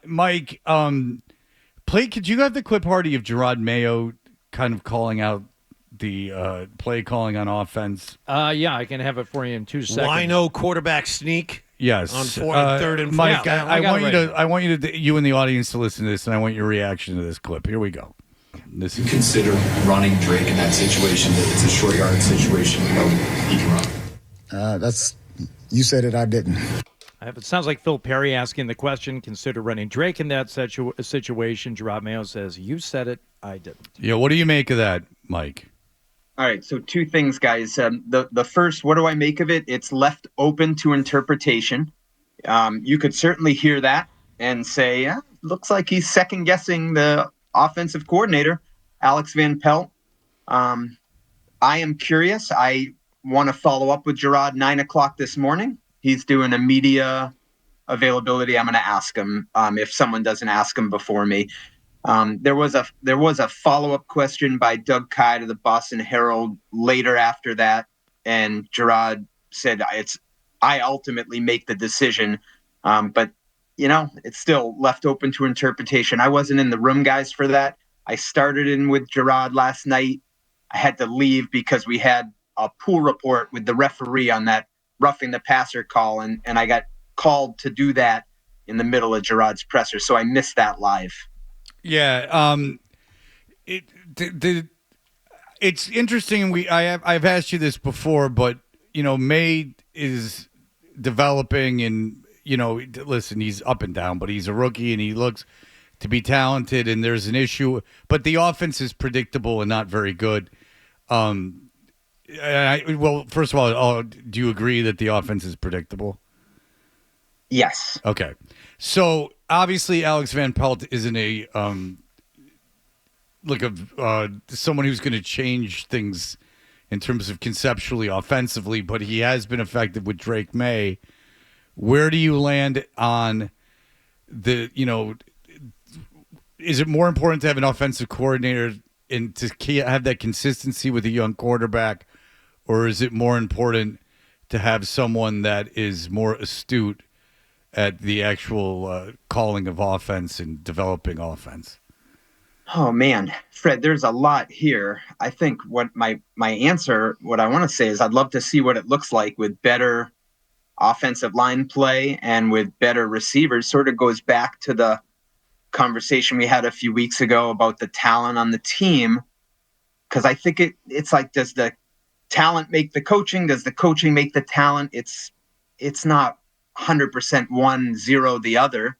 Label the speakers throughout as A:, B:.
A: Mike, could you have the clip party of Gerard Mayo kind of calling out the play calling on offense?
B: Yeah, I can have it for you in 2 seconds.
C: Wino quarterback sneak.
A: Yes.
C: On third and fourth.
A: Mike,
C: down.
A: I want you and the audience to listen to this, and I want your reaction to this clip. Here we go.
D: You consider running Drake in that situation, that it's a short yard situation, he can run.
E: You said it, I didn't.
B: It sounds like Phil Perry asking the question, consider running Drake in that situation. Gerard Mayo says, you said it, I didn't.
A: Yeah, what do you make of that, Mike?
F: All right, so two things, guys. The first, what do I make of it? It's left open to interpretation. You could certainly hear that and say, yeah, looks like he's second-guessing the offensive coordinator, Alex Van Pelt. I am curious. I want to follow up with Gerard 9 o'clock this morning. He's doing a media availability. I'm going to ask him if someone doesn't ask him before me. There was a follow-up question by Doug Kye to the Boston Herald later after that, and Gerard said, I ultimately make the decision, but it's still left open to interpretation. I wasn't in the room, guys, for that. I started in with Gerard last night. I had to leave because we had a pool report with the referee on that roughing the passer call, and I got called to do that in the middle of Gerard's presser, so I missed that live.
A: Yeah, it's interesting. I've asked you this before, but Maye is developing, and listen, he's up and down, but he's a rookie and he looks to be talented. And there's an issue, but the offense is predictable and not very good. First of all, do you agree that the offense is predictable?
F: Yes.
A: Okay. So obviously, Alex Van Pelt isn't a someone who's going to change things in terms of conceptually offensively, but he has been effective with Drake Maye. Where do you land on the? Is it more important to have an offensive coordinator and to have that consistency with a young quarterback, or is it more important to have someone that is more astute at the actual calling of offense and developing offense?
F: Oh man, Fred, there's a lot here. I think what my answer, what I want to say is I'd love to see what it looks like with better offensive line play and with better receivers. Sort of goes back to the conversation we had a few weeks ago about the talent on the team. Because I think it's like, does the talent make the coaching? Does the coaching make the talent? It's not 100% one, 0 the other.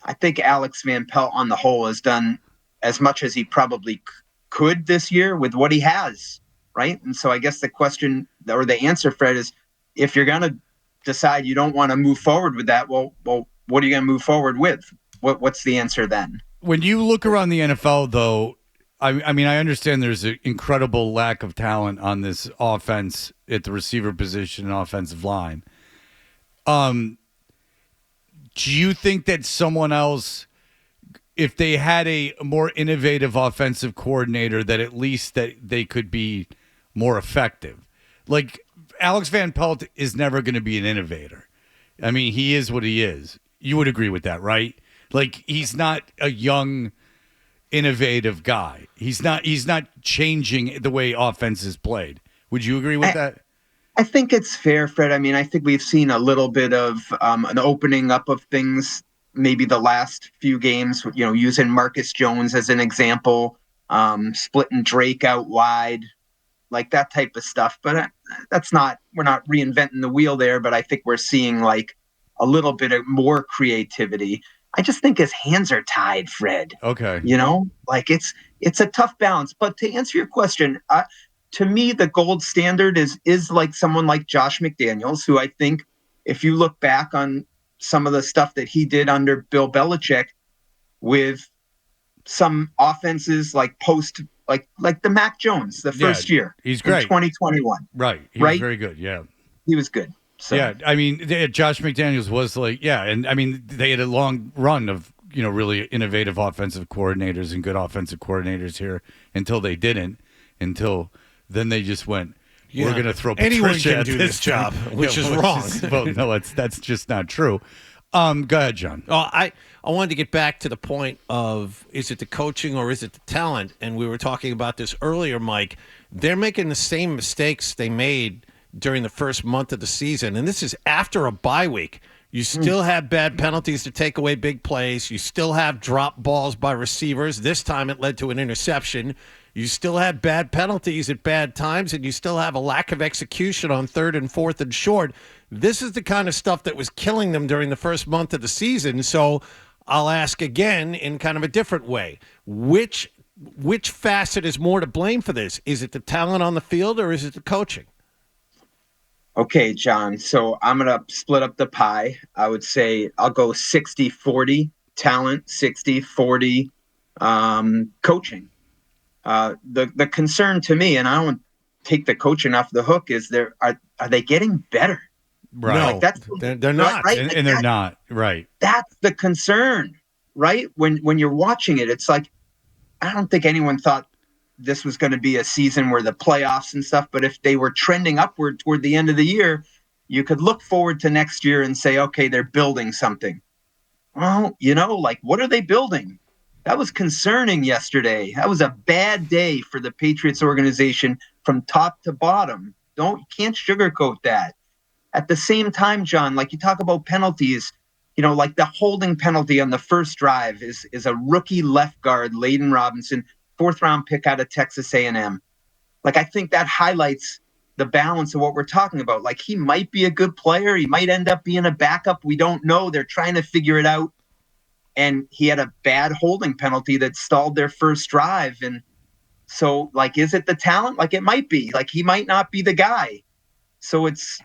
F: I think Alex Van Pelt on the whole has done as much as he probably could this year with what he has, right? And so I guess the question or the answer, Fred, is if you're going to decide you don't want to move forward with that, well, what are you going to move forward with? What's the answer then?
A: When you look around the NFL, though, I mean, I understand there's an incredible lack of talent on this offense at the receiver position and offensive line. Do you think that someone else, if they had a more innovative offensive coordinator, that at least that they could be more effective? Like Alex Van Pelt is never going to be an innovator. I mean, he is what he is. You would agree with that, right? Like he's not a young, innovative guy. He's not changing the way offense is played. Would you agree with that?
F: I think it's fair, Fred. I mean, I think we've seen a little bit of an opening up of things, maybe the last few games, using Marcus Jones as an example, splitting Drake out wide, like that type of stuff. But we're not reinventing the wheel there, but I think we're seeing like a little bit of more creativity. I just think his hands are tied, Fred.
A: Okay.
F: Like it's a tough balance. But to answer your question, to me, the gold standard is like someone like Josh McDaniels, who I think if you look back on some of the stuff that he did under Bill Belichick with some offenses like like the Mac Jones, the first year.
A: He's great.
F: In 2021.
A: Right. He was very good. Yeah.
F: He was good. So.
A: Yeah. I mean, Josh McDaniels was like, yeah. And I mean, they had a long run of, really innovative offensive coordinators and good offensive coordinators here until they didn't, then they just went, we're going to throw Patricia
C: anyone can
A: at
C: do this job, which is wrong.
A: Well, no, that's just not true. Go ahead, John.
C: I wanted to get back to the point of, is it the coaching or is it the talent? And we were talking about this earlier, Mike. They're making the same mistakes they made during the first month of the season, and this is after a bye week. You still have bad penalties to take away big plays. You still have drop balls by receivers. This time it led to an interception. You still have bad penalties at bad times, and you still have a lack of execution on 3rd and 4th and short. This is the kind of stuff that was killing them during the first month of the season. So I'll ask again in kind of a different way. Which facet is more to blame for this? Is it the talent on the field or is it the coaching?
F: Okay, John. So I'm going to split up the pie. I would say I'll go 60-40 talent, 60-40 coaching. The concern to me, and I don't take the coaching off the hook, is are they getting better?
A: Right.
C: No, they're not.
F: Right?
A: And they're not. Right.
F: That's the concern, right? When you're watching it, it's like, I don't think anyone thought this was going to be a season where the playoffs and stuff, but if they were trending upward toward the end of the year, you could look forward to next year and say, okay, they're building something. Well, what are they building? That was concerning yesterday. That was a bad day for the Patriots organization from top to bottom. You can't sugarcoat that. At the same time, John, like you talk about penalties, like the holding penalty on the first drive is a rookie left guard, Layden Robinson, 4th-round pick out of Texas A&M. Like, I think that highlights the balance of what we're talking about. Like, he might be a good player. He might end up being a backup. We don't know. They're trying to figure it out. And he had a bad holding penalty that stalled their first drive. And so, like, is it the talent? Like, it might be. Like, he might not be the guy. So it's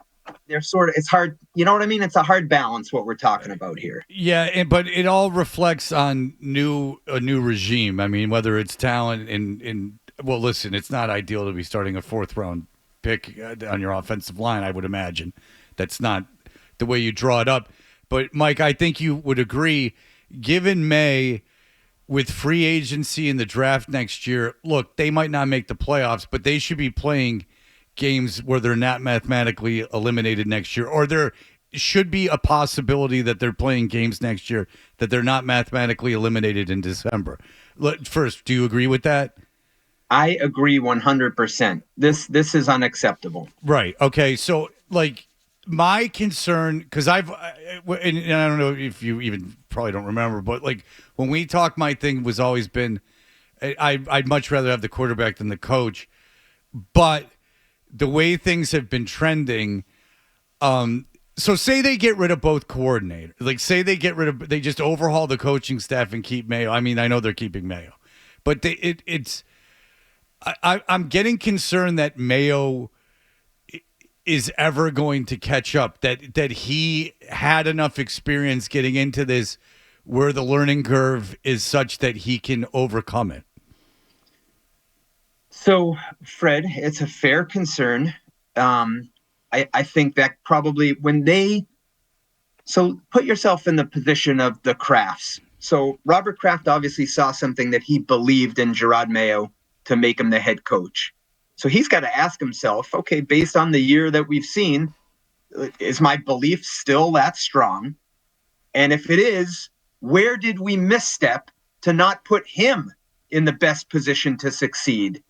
F: hard. You know what I mean? It's a hard balance what we're talking about here.
A: Yeah, but it all reflects on a new regime. I mean, whether it's talent well, listen, it's not ideal to be starting a 4th-round pick on your offensive line, I would imagine. That's not the way you draw it up. But, Mike, I think you would agree, given May with free agency in the draft next year, look, they might not make the playoffs, but they should be playing games where they're not mathematically eliminated next year, or there should be a possibility that they're playing games next year that they're not mathematically eliminated in December. First, do you agree with that?
F: I agree 100%. This is unacceptable.
A: Right. Okay. So, like, my concern, because and I don't know if you even probably don't remember, but like when we talk, my thing was always been, I'd much rather have the quarterback than the coach, but the way things have been trending, so say they get rid of both coordinators. Like, say they they just overhaul the coaching staff and keep Mayo. I mean, I know they're keeping Mayo, but I'm getting concerned that Mayo is ever going to catch up. That he had enough experience getting into this, where the learning curve is such that he can overcome it.
F: So, Fred, it's a fair concern. I think that probably so put yourself in the position of the Krafts. So Robert Kraft obviously saw something that he believed in Jerod Mayo to make him the head coach. So he's got to ask himself, okay, based on the year that we've seen, is my belief still that strong? And if it is, where did we misstep to not put him in the best position to succeed?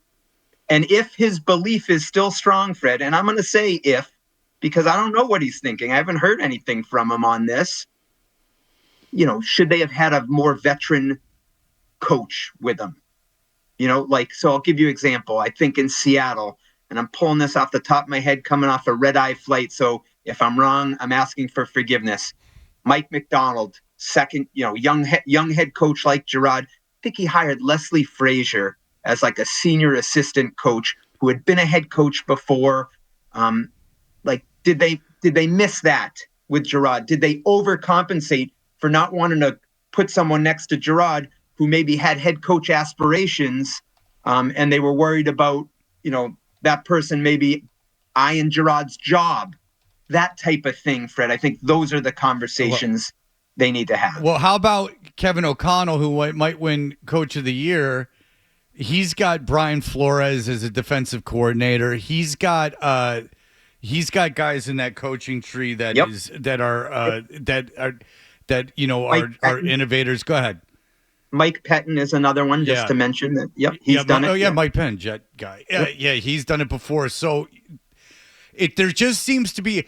F: And if his belief is still strong, Fred, and I'm going to say if, because I don't know what he's thinking. I haven't heard anything from him on this. Should they have had a more veteran coach with them? So I'll give you an example. I think in Seattle, and I'm pulling this off the top of my head coming off a red-eye flight. So if I'm wrong, I'm asking for forgiveness. Mike McDonald, second, young head coach like Jerod. I think he hired Leslie Frazier as like a senior assistant coach who had been a head coach before. Did they miss that with Jerod? Did they overcompensate for not wanting to put someone next to Jerod who maybe had head coach aspirations, and they were worried about, that person maybe eyeing Gerod's job, that type of thing, Fred? I think those are the conversations they need to have.
A: Well, how about Kevin O'Connell, who might win Coach of the Year? He's got Brian Flores as a defensive coordinator. He's got guys in that coaching tree that that are innovators. Go ahead.
F: Mike Pettin is another one, just to mention that. Yep, he's done it.
A: Oh yeah, Mike Penn, Jet guy. Yeah, he's done it before. So there just seems to be.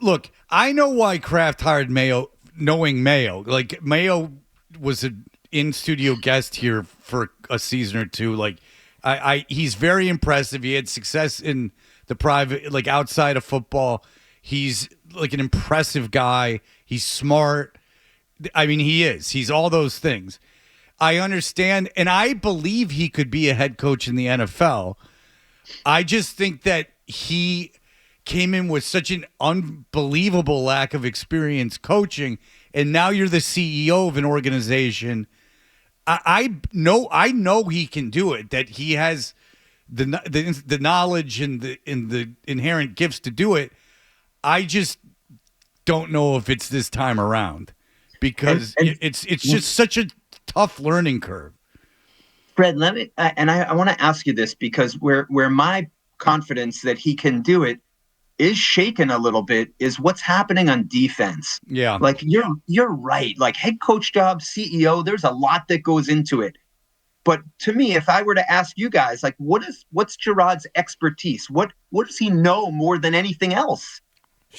A: Look, I know why Kraft hired Mayo, knowing Mayo. Like Mayo was an in-studio guest here for a season or two. Like, he's very impressive. He had success in the private, like outside of football. He's like an impressive guy. He's smart. I mean, he is. He's all those things. I understand, and I believe he could be a head coach in the NFL. I just think that he came in with such an unbelievable lack of experience coaching, and now you're the CEO of an organization. I know he can do it, that he has the knowledge and the inherent gifts to do it. I just don't know if it's this time around, because it's just such a tough learning curve.
F: Fred, let me, and I want to ask you this, because where my confidence that he can do it is shaken a little bit is what's happening on defense.
A: Yeah.
F: Like you're right. Like head coach job, CEO, there's a lot that goes into it. But to me, if I were to ask you guys, like what's Gerard's expertise? What does he know more than anything else?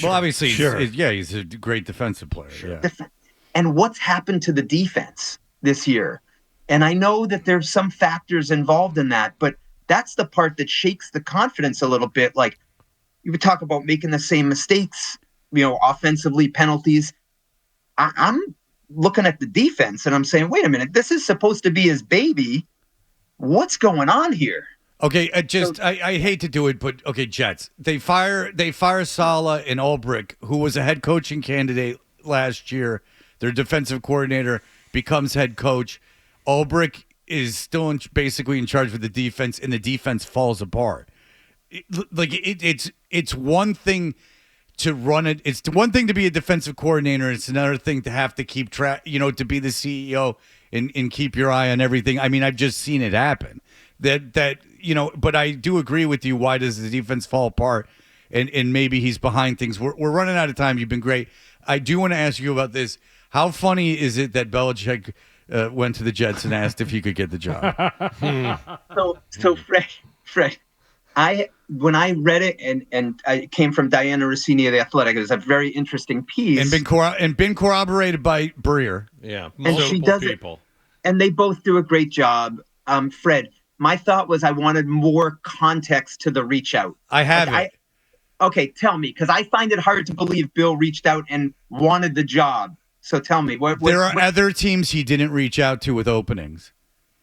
A: Well, obviously, he's a great defensive player. Sure. Yeah.
F: And what's happened to the defense this year? And I know that there's some factors involved in that, but that's the part that shakes the confidence a little bit. Like you would talk about making the same mistakes, offensively, penalties. I'm looking at the defense and I'm saying, wait a minute, this is supposed to be his baby. What's going on here?
A: Okay, I hate to do it, but okay, Jets. They fire Saleh and Ulbrich, who was a head coaching candidate last year. Their defensive coordinator becomes head coach. Ulbrich is still basically in charge of the defense, and the defense falls apart. It's one thing to run it. It's one thing to be a defensive coordinator. It's another thing to have to keep track, to be the CEO and keep your eye on everything. I mean, I've just seen it happen. But I do agree with you. Why does the defense fall apart? And maybe he's behind things. We're running out of time. You've been great. I do want to ask you about this. How funny is it that Belichick went to the Jets and asked if he could get the job?
F: So Fred, when I read it and I came from Diana Rossini of The Athletic, it was a very interesting piece.
A: And been corroborated by Breer.
C: Yeah,
F: and she does people. And they both do a great job. Fred, my thought was I wanted more context to the reach out.
A: I have it.
F: Okay, tell me, because I find it hard to believe Bill reached out and wanted the job. So tell me.
A: There are other teams he didn't reach out to with openings.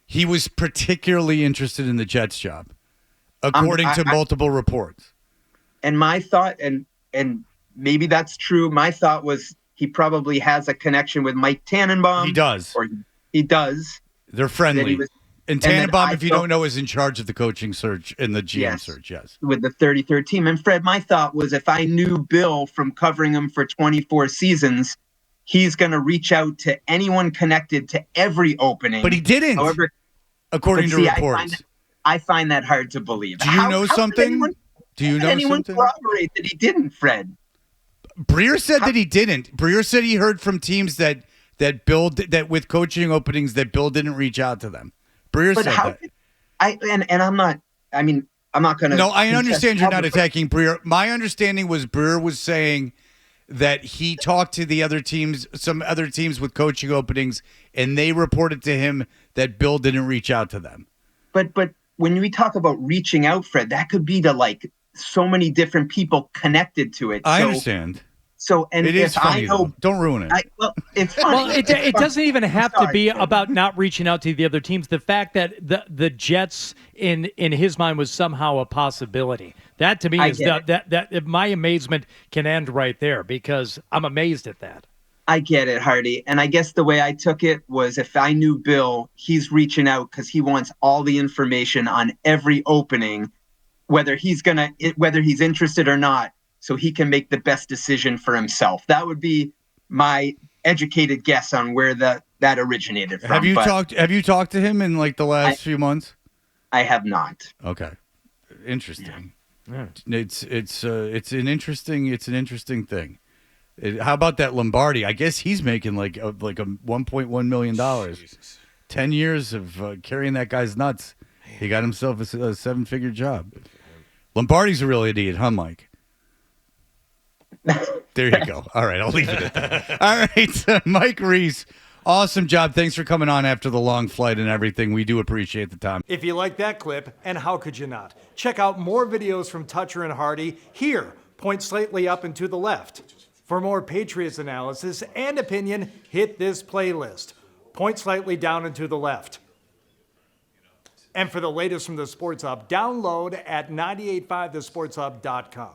A: He was particularly interested in the Jets job, according to multiple reports.
F: And my thought, and maybe that's true, my thought was he probably has a connection with Mike Tannenbaum.
A: He does.
F: Or he does.
A: They're friendly. And Tannenbaum, if you don't know, is in charge of the coaching search and the GM search, yes.
F: With the 33rd team. And Fred, my thought was if I knew Bill from covering him for 24 seasons, he's going to reach out to anyone connected to every opening.
A: But he didn't,
F: however,
A: according to reports.
F: I find that hard to believe.
A: Do you know something? Do you know
F: anyone
A: something?
F: corroborate that he didn't, Fred?
A: Breer said that he didn't. Breer said he heard from teams that with coaching openings that Bill didn't reach out to them. Breer said that.
F: I'm not. I mean, I'm not going to.
A: No, I understand you're not attacking Breer. My understanding was Breer was saying that he talked to the other teams, some other teams with coaching openings, and they reported to him that Bill didn't reach out to them.
F: But when we talk about reaching out, Fred, that could be to like so many different people connected to it.
A: I understand.
F: So, and
A: it is funny, though. Don't ruin it.
F: It's funny.
B: Well, it doesn't even have to be about not reaching out to the other teams. The fact that the Jets, in his mind, was somehow a possibility. That to me is that my amazement can end right there, because I'm amazed at that.
F: I get it, Hardy. And I guess the way I took it was if I knew Bill, he's reaching out because he wants all the information on every opening, whether he's interested or not, so he can make the best decision for himself. That would be my educated guess on where that originated from.
A: Have you talked to him in like the last few months?
F: I have not.
A: Okay. Interesting. Yeah. It's an interesting thing. How about that Lombardi? I guess he's making like a $1.1 million. 10 years of carrying that guy's nuts. He got himself a 7-figure job. Lombardi's a real idiot, huh, Mike? There you go. All right, I'll leave it at that. All right, Mike Reiss, awesome job. Thanks for coming on after the long flight and everything. We do appreciate the time.
G: If you like that clip, and how could you not? Check out more videos from Toucher and Hardy here. Point slightly up and to the left. For more Patriots analysis and opinion, hit this playlist. Point slightly down and to the left. And for the latest from the Sports Hub, download at 985thesportshub.com.